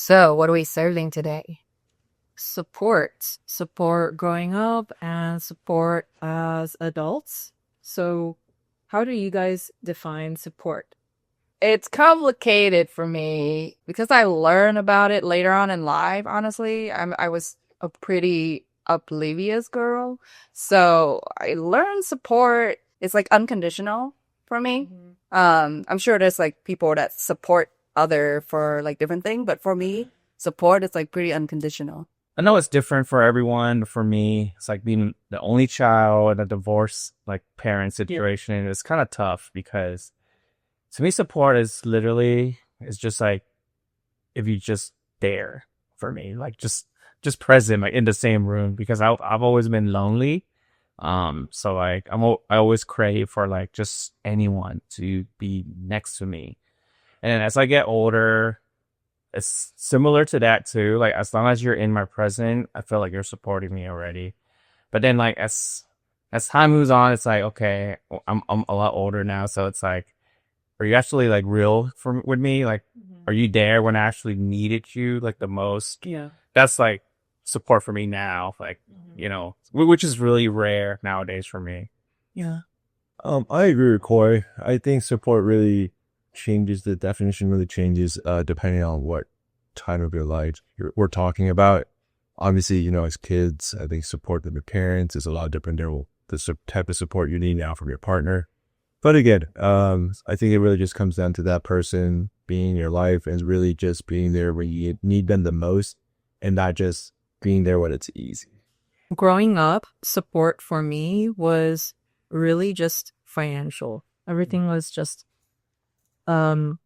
So, what are we serving today? Support growing up and support as adults. So, how do you guys define support? It's complicated for me because I learn about it later on in life, honestly. I was a pretty oblivious girl. So, I learned support is like unconditional for me. Mhm. I'm sure there's like people that support other for like different things, but for me, support is like pretty unconditional. I know it's different for everyone. For me, it's like being the only child in a divorce like parent situation. It's kind of tough because to me, support is literally it's just like if you just there for me, like just present, like in the same room because I've always been lonely. So like I always crave for like just anyone to be next to me. And then as I get older, it's similar to that too. Like as long as you're in my present, I feel like you're supporting me already. But then like as time moves on, it's like okay, I'm a lot older now, so it's like, are you actually like real for with me? Like, are you there when I actually needed you like the most? Yeah. That's like support for me now. Like which is really rare nowadays for me. Yeah. I agree with Corey. I think support really changes, the definition really changes depending on what time of your life we're talking about. Obviously, as kids, I think support from your parents is a lot different than type of support you need now from your partner. But again, I think it really just comes down to that person being in your life and really just being there when you need them the most and not just being there when it's easy. Growing up, support for me was really just financial. Everything was just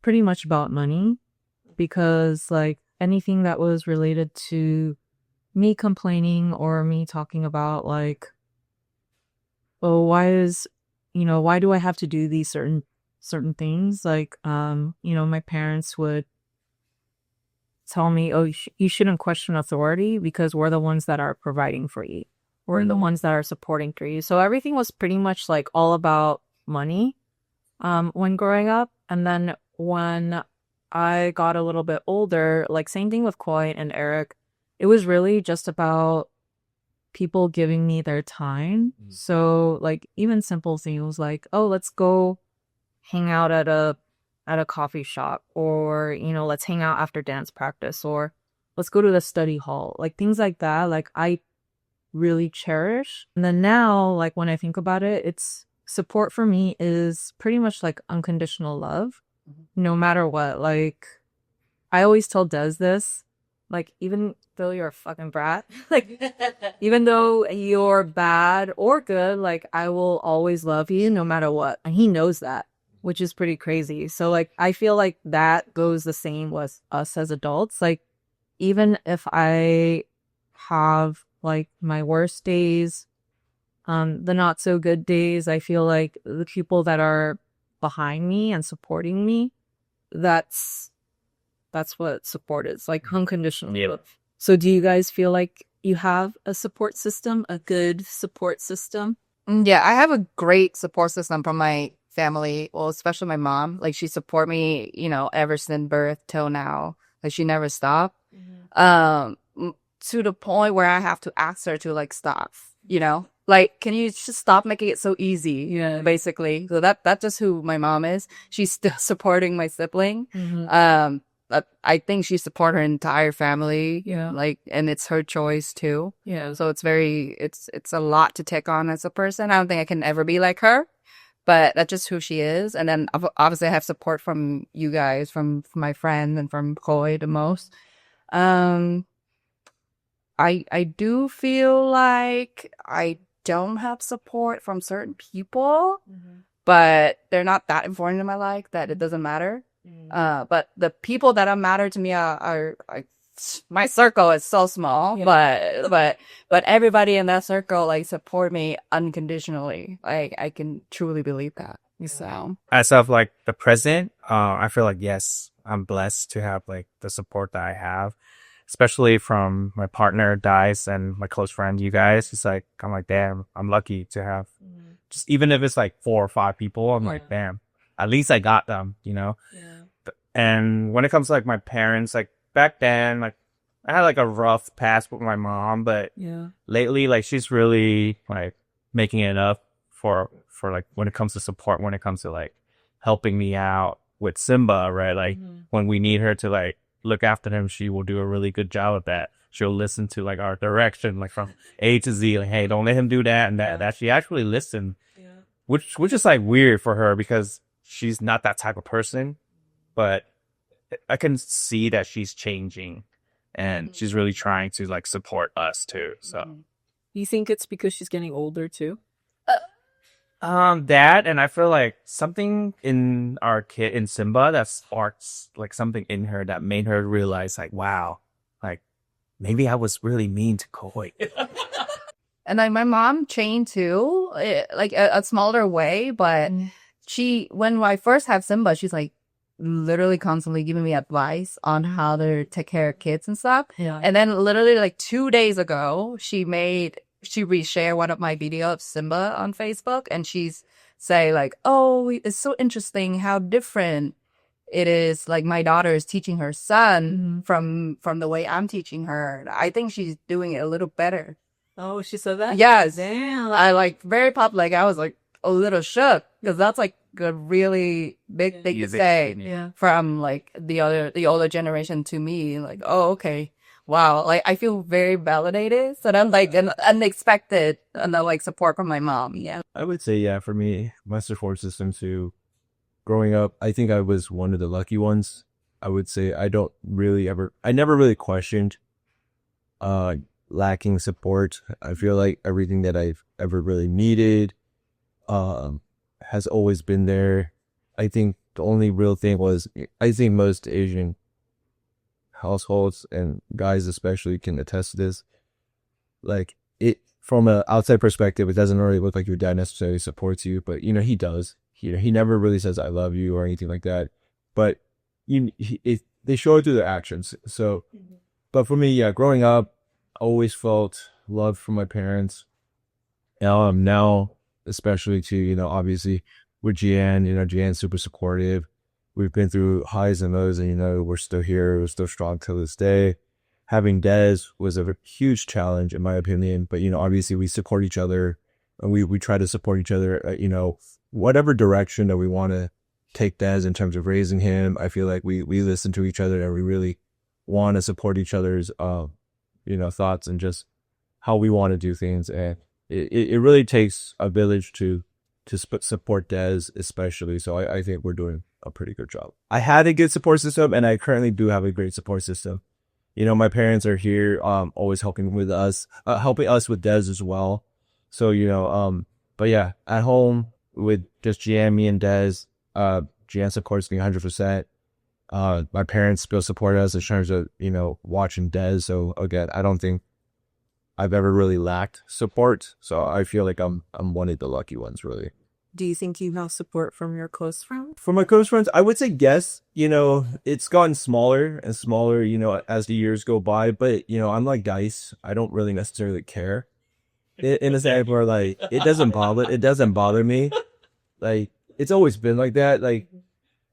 pretty much about money because like anything that was related to me complaining or me talking about like, oh, why do I have to do these certain things? Like, my parents would tell me, oh, you shouldn't question authority because we're the ones that are providing for you. We're the ones that are supporting for you. So everything was pretty much like all about money when growing up. And then when I got a little bit older, like same thing with Koi and Eric, it was really just about people giving me their time. So like even simple things like, oh, let's go hang out at a coffee shop, or let's hang out after dance practice, or let's go to the study hall, like things like that, like I really cherish. And then now, like when I think about it, it's support for me is pretty much like unconditional love no matter what. Like I always tell Des this, like even though you're a fucking brat, like even though you're bad or good, like I will always love you no matter what, and he knows that, which is pretty crazy. So like I feel like that goes the same with us as adults. Like even if I have like my worst days, the not so good days, I feel like the people that are behind me and supporting me, that's what support is, like unconditional love. So do you guys feel like you have a support system, a good support system? Yeah, I have a great support system from my family. Well, especially my mom. Like she support me, ever since birth till now. Like she never stopped. To the point where I have to ask her to like stop. Like can you just stop making it so easy? Yeah. Basically. So that's just who my mom is. She's still supporting my sibling. But I think she support her entire family. Yeah. Like, and it's her choice too. Yeah. So it's a lot to take on as a person. I don't think I can ever be like her, but that's just who she is. And then obviously I have support from you guys, from my friend and from Koi the most. Um, I do feel like I don't have support from certain people, but they're not that important in my life that it doesn't matter. But the people that matter to me are my circle is so small, but everybody in that circle like support me unconditionally. Like I can truly believe that. So As of like the present, I feel like yes, I'm blessed to have like the support that I have, especially from my partner Dice and my close friend you guys. It's like I'm like damn, I'm lucky to have just even if it's like 4 or 5 people, I'm like damn, at least I got them. Yeah. And when it comes to like my parents, like back then, like I had like a rough past with my mom, but Yeah. lately, like she's really like making it up for like when it comes to support, when it comes to like helping me out with Simba, right? Like when we need her to like look after him, she will do a really good job of that. She'll listen to like our direction, like from A to Z, like, hey, don't let him do that and that. That she actually listened, which is like weird for her because she's not that type of person, but I can see that she's changing and she's really trying to like support us too. So You think it's because she's getting older too? that, and I feel like something in our kid in Simba that sparks like something in her that made her realize like, wow, like maybe I was really mean to Koi. And like my mom trained too, like a smaller way, but when I first had Simba, she's like literally constantly giving me advice on how to take care of kids and stuff. Yeah. And then literally like 2 days ago, she reshared one of my video of Simba on Facebook, and she's say like, oh, it's so interesting how different it is. Like my daughter is teaching her son from the way I'm teaching her. I think she's doing it a little better. Oh, she said that? Yes. Damn. I like very public. I was like a little shook because that's like a really big thing to say Yeah. from like the older generation to me. Like, oh, okay. Wow. Like I feel very validated. So then like an unexpected like support from my mom. Yeah. I would say, yeah, for me, my support system too. Growing up, I think I was one of the lucky ones. I would say I never really questioned lacking support. I feel like everything that I've ever really needed has always been there. I think the only real thing was, I think most Asian households and guys especially can attest to this. Like it from an outside perspective, it doesn't really look like your dad necessarily supports you, but you know he does. He never really says I love you or anything like that, but they show it through their actions. So, but for me, yeah, growing up, I always felt love from my parents. Now, especially to, you know, obviously with Jian, you know, Jian's super supportive. We've been through highs and lows, and, you know, we're still here. We're still strong till this day. Having Des was a huge challenge, in my opinion. But, you know, obviously we support each other, and we try to support each other, you know, whatever direction that we want to take Des in terms of raising him. I feel like we listen to each other, and we really want to support each other's, you know, thoughts and just how we want to do things. And it really takes a village to support Des, especially. So I think we're doing a pretty good job. I had a good support system, and I currently do have a great support system. You know, my parents are here, always helping us with Des as well. So, you know, but yeah, at home with just Jian, me and Des, Jian supports me 100%. My parents still support us in terms of, you know, watching Des. So again, I don't think I've ever really lacked support. So I feel like I'm one of the lucky ones, really. Do you think you have support from your close friends? For my close friends, I would say yes. You know, it's gotten smaller and smaller, you know, as the years go by. But, you know, I'm like Dice. I don't really necessarily care. In a sense where, like, it doesn't bother me. Like, it's always been like that. Like,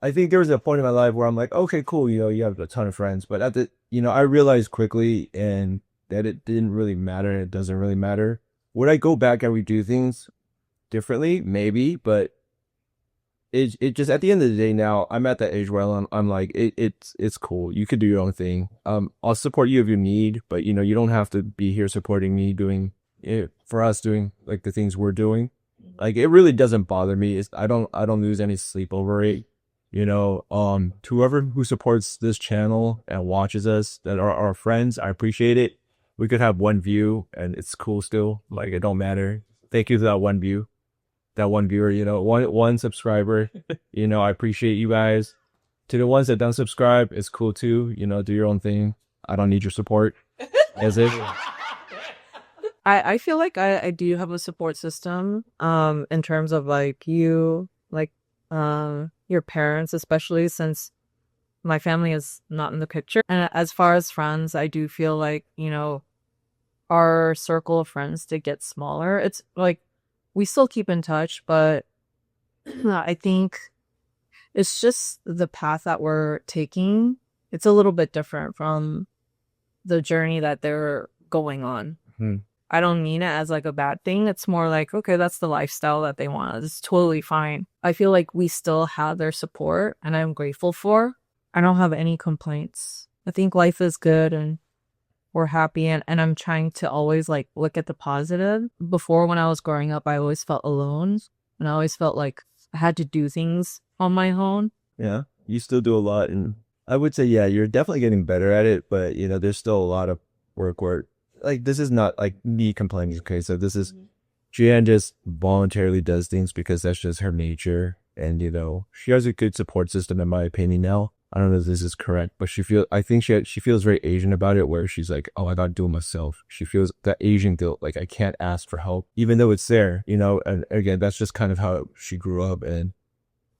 I think there was a point in my life where I'm like, okay, cool, you know, you have a ton of friends. But you know, I realized quickly and that it didn't really matter. It doesn't really matter. Would I go back and redo things differently? Maybe, but it just, at the end of the day, now I'm at that age where I'm like, it's cool. You could do your own thing. I'll support you if you need, but you know, you don't have to be here supporting me doing it for us, doing like the things we're doing. Like, it really doesn't bother me. I don't lose any sleep over it. You know, to whoever who supports this channel and watches us that are our friends, I appreciate it. We could have one view and it's cool still. Like, it don't matter. Thank you to that one view, that one viewer, you know, one subscriber. You know, I appreciate you guys. To the ones that don't subscribe, it's cool too. You know, do your own thing. I don't need your support. As if I feel like I do have a support system in terms of like you, like your parents, especially since my family is not in the picture. And as far as friends, I do feel like, you know, our circle of friends did get smaller. It's like we still keep in touch, but I think it's just the path that we're taking it's a little bit different from the journey that they're going on. Hmm. I don't mean it as like a bad thing. It's more like, okay, that's the lifestyle that they want. It's totally fine. I feel like we still have their support and I'm grateful for. I don't have any complaints. I think life is good and we're happy and I'm trying to always like look at the positive. Before when I was growing up, I always felt alone and I always felt like I had to do things on my own. Yeah, you still do a lot, and I would say, yeah, you're definitely getting better at it, but you know, there's still a lot of work where, like, this is not like me complaining. Okay, so this is Jian just voluntarily does things because that's just her nature, and you know, she has a good support system, in my opinion. Now, I don't know if this is correct, but I think she feels very Asian about it, where she's like, oh, I gotta do it myself. She feels that Asian guilt, like I can't ask for help, even though it's there, you know. And again, that's just kind of how she grew up, and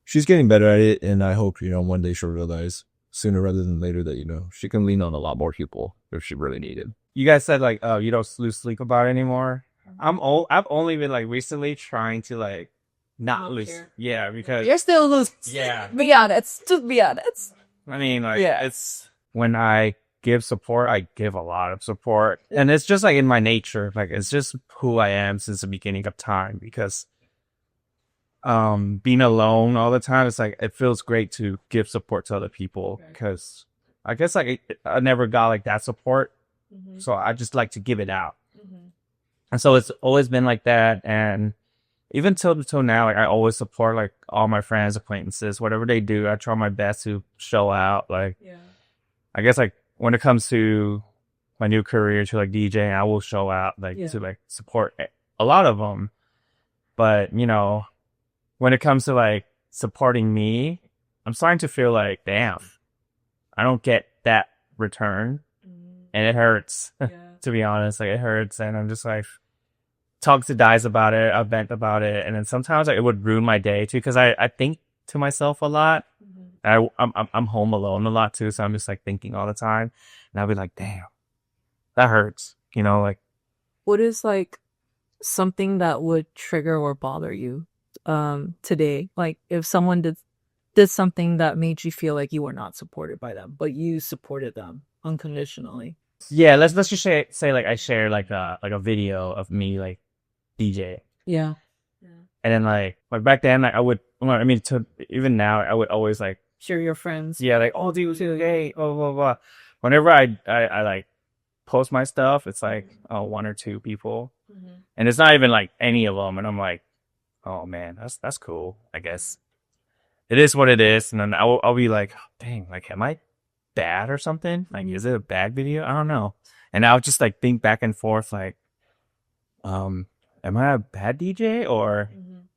she's getting better at it, and I hope, you know, one day she'll realize sooner rather than later that, you know, she can lean on a lot more people if she really needed. You guys said like, oh, you don't lose sleep about it anymore. I've only been like recently trying to like not lose. Yeah, because You're still losing. yeah, Be honest. Just be honest. I mean, like, Yeah. it's when I give support, I give a lot of support, and it's just like in my nature. Like, it's just who I am since the beginning of time. Because being alone all the time, it's like it feels great to give support to other people. Because I guess like I never got like that support, so I just like to give it out. And so it's always been like that, and even till now, like I always support like all my friends, acquaintances, whatever they do. I try my best to show out. Like, I guess like when it comes to my new career to like DJing, I will show out like to like support a lot of them. But you know, when it comes to like supporting me, I'm starting to feel like, damn, I don't get that return, and it hurts. To be honest, like it hurts, and I'm just like, talk to Dice about it, I vent about it, and then sometimes like, it would ruin my day too, because I think to myself a lot. I'm home alone a lot too, so I'm just like thinking all the time, and I'll be like, damn, that hurts, you know, like. What is like something that would trigger or bother you today? Like if someone did something that made you feel like you were not supported by them, but you supported them unconditionally. Yeah, let's just say like I share like a video of me like DJ, Yeah. and then like back then like I mean to even now I would always like Share your friends. yeah like, oh dude, hey, blah blah blah. Whenever I like post my stuff, it's like one or two people, and it's not even like any of them, and I'm like, oh man, that's cool. I guess it is what it is, and then I'll be like, dang, like am I bad or something? Like, is it a bad video? I don't know. And I'll just like think back and forth, like, am I a bad DJ, or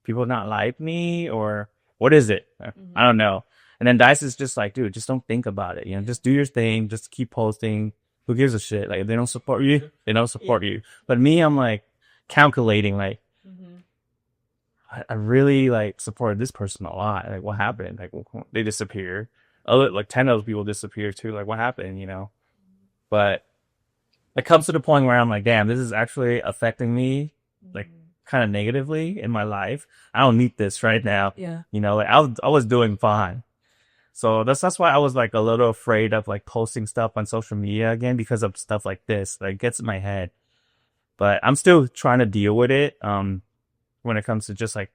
people not like me, or what is it? I don't know. And then Dice is just like, dude, just don't think about it. You know, just do your thing. Just keep posting. Who gives a shit? Like, if they don't support you, they don't support you. But me, I'm like calculating, like, I really like supported this person a lot. Like, what happened? Like, they disappeared. Other like 10 of those people disappear too. Like, what happened? You know. But it comes to the point where I'm like, damn, this is actually affecting me, like, kind of negatively in my life. I don't need this right now. Yeah. You know, like I was doing fine. So that's why I was like a little afraid of like posting stuff on social media again, because of stuff like this. Like, it gets in my head. But I'm still trying to deal with it. When it comes to just like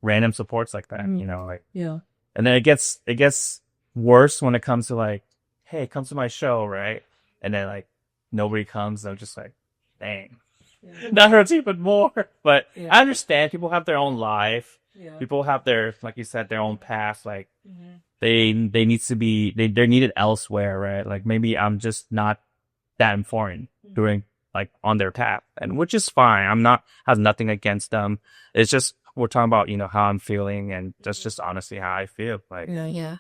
random supports like that, you know, like. Yeah. And then it gets worse when it comes to like, hey, come to my show, right? And then like nobody comes. I'm just like, dang, that hurts even more. But I understand people have their own life. People have their, like you said, their own path. Like they need to be, they're needed elsewhere, right? Like maybe I'm just not that important doing like on their path, and which is fine. Has nothing against them. It's just we're talking about, you know, how I'm feeling, and that's just honestly how I feel. Like, Yeah.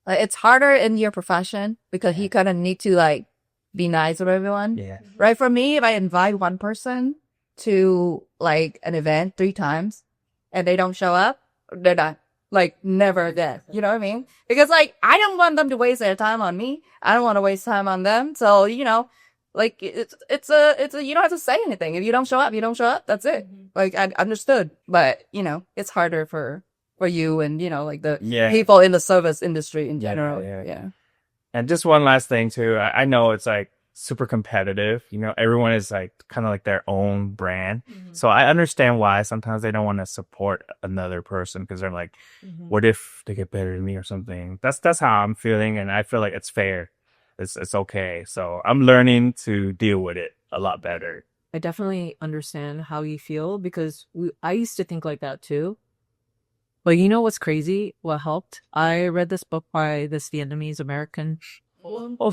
Like, it's harder in your profession because you kind of need to like be nice with everyone. yeah, Right? For me, if I invite one person to like an event 3 times and they don't show up, they're done. Like, never again. You know what I mean? Because like, I don't want them to waste their time on me. I don't want to waste time on them. So, you know, like it's a, you don't have to say anything. If you don't show up, you don't show up. That's it. Like, I understood, but you know, it's harder for you and, you know, like the Yeah. people in the service industry in general. yeah. And just one last thing too. I know it's like super competitive. You know, everyone is like kind of like their own brand. So I understand why sometimes they don't want to support another person because they're like, what if they get better than me or something? That's how I'm feeling, and I feel like it's fair. It's okay. So I'm learning to deal with it a lot better. I definitely understand how you feel because I used to think like that too. But you know what's crazy? What helped? I read this book by this Vietnamese American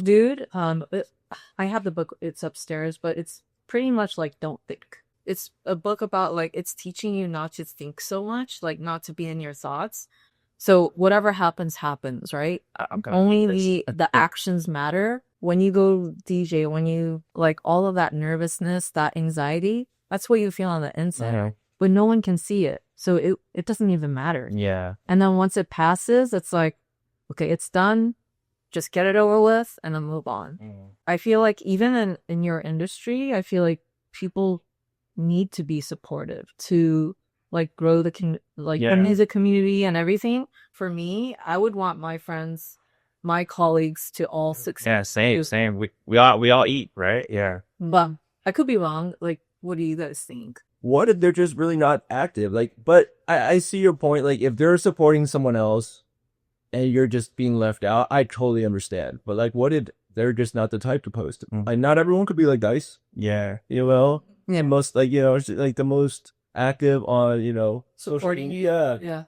dude. I have the book. It's upstairs, but it's pretty much like don't think. It's a book about like it's teaching you not to think so much, like not to be in your thoughts. So whatever happens, happens, right? Only the actions matter. When you go DJ, when you like all of that nervousness, that anxiety, that's what you feel on the inside. But no one can see it. So it doesn't even matter. Yeah. And then once it passes, it's like, okay, it's done. Just get it over with and then move on. I feel like even in your industry, I feel like people need to be supportive to like grow the the music community and everything. For me, I would want my friends, my colleagues to all succeed. Yeah, same. We all eat, right? Yeah. But I could be wrong. Like, what do you guys think? What if they're just really not active? Like, but I see your point. Like, if they're supporting someone else and you're just being left out, I totally understand. But like, what if they're just not the type to post? Like, not everyone could be like Dice. Yeah. You know, Yeah. most like like the most active on social Supporting. media. Yeah.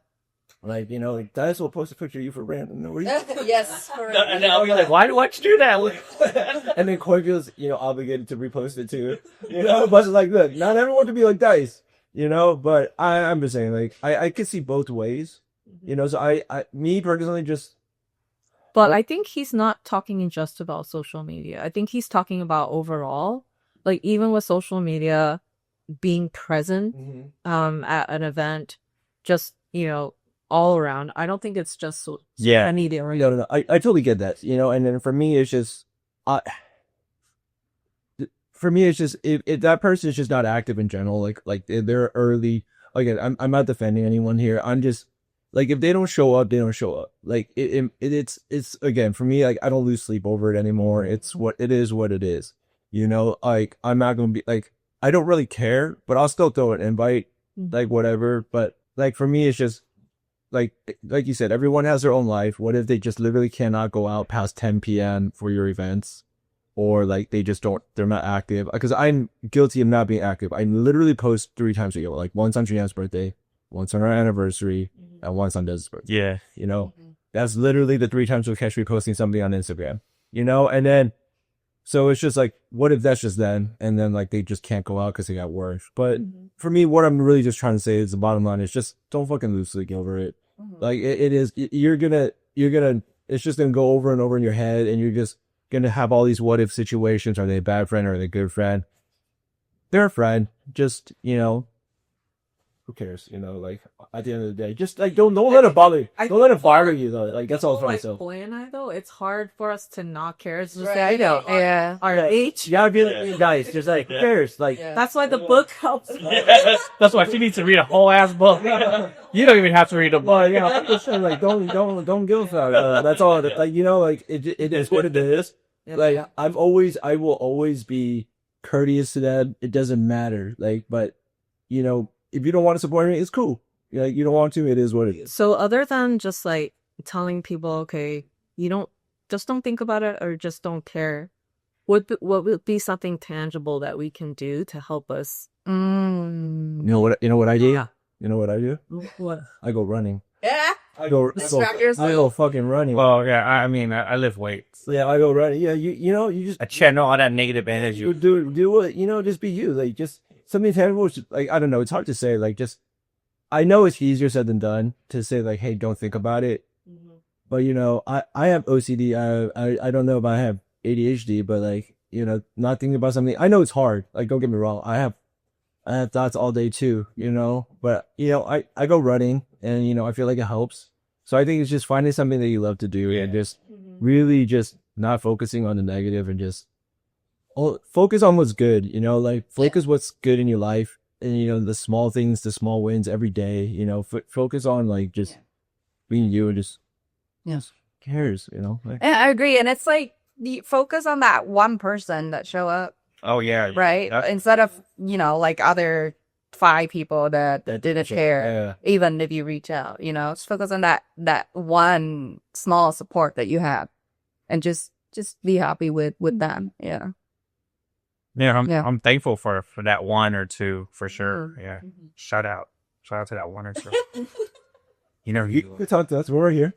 Like like Dice will post a picture of you for random no reason. Yes. And now you're like, why do you do that? And then Koi feels obligated to repost it too. But it's like, look, not everyone can be like Dice. But I'm just saying, like, I can see both ways. So me personally just. But I think he's not talking just about social media. I think he's talking about overall, like even with social media, being present at an event, just all around. I don't think it's just media. Right? No. I totally get that. And then for me, it's just, if that person is just not active in general, like they're early. Again, I'm not defending anyone here. I'm just like, if they don't show up, they don't show up. Like it's again for me, like I don't lose sleep over it anymore. It's what it is. What it is. Like I'm not gonna be like, I don't really care, but I'll still throw an invite, like whatever. But like for me, it's just. Like you said, everyone has their own life. What if they just literally cannot go out past 10 p.m. for your events? Or like they're not active? Because I'm guilty of not being active. I literally post 3 times a year. Like once on Julian's birthday, once on our anniversary, and once on Dez's birthday. Yeah. That's literally the 3 times you'll catch me posting something on Instagram. And then, so it's just like, what if that's just then? And then like they just can't go out because they got work. But for me, what I'm really just trying to say is the bottom line is just don't fucking lose sleep over it. Like it is, you're gonna, it's just gonna go over and over in your head, and you're just gonna have all these what if situations. Are they a bad friend? Or are they a good friend? They're a friend. Just, who cares? Like at the end of the day, just like don't let it bother you. Don't let it bother you though. Like that's all for myself. Chloe and I though, it's hard for us to not care. It's just I know. Yeah. our age. You gotta be like you guys. Just like who cares? Like That's why the book helps. That's why she needs to read a whole ass book. You don't even have to read a book. I'm just saying, like don't give a fuck. That's all. Like like it is what it is. Like I will always be courteous to them. It doesn't matter. Like, but if you don't want to support me, it's cool. Like you don't want to, it is what it is. So other than just like telling people, okay, don't think about it or just don't care, what would be something tangible that we can do to help us? You know what I do? Yeah. You know what I do? What? I go running. Yeah. I go fucking running. Well, yeah, I mean, I lift weights. Yeah, I go running. Yeah, you just I channel all that negative energy. you do what just be you. Like just something tangible. Like I don't know. It's hard to say. Like just I know it's easier said than done to say like, hey, don't think about it. But I have OCD. I don't know if I have ADHD, but like not thinking about something. I know it's hard. Like don't get me wrong. I have thoughts all day too. But I go running and I feel like it helps. So I think it's just finding something that you love to do and just really just not focusing on the negative and just focus on what's good. Like focus what's good in your life and the small things, the small wins every day. Focus on like just being you and just cares, you know? Like, And I agree. And it's like the focus on that one person that show up, Oh yeah, right? That- Instead of, like other 5 people that that didn't care, Yeah. even if you reach out, just focus on that one small support that you have and just be happy with them. Yeah. Yeah. I'm thankful for that one or two for sure. Yeah, shout out to that one or two. You could talk to us. We're here.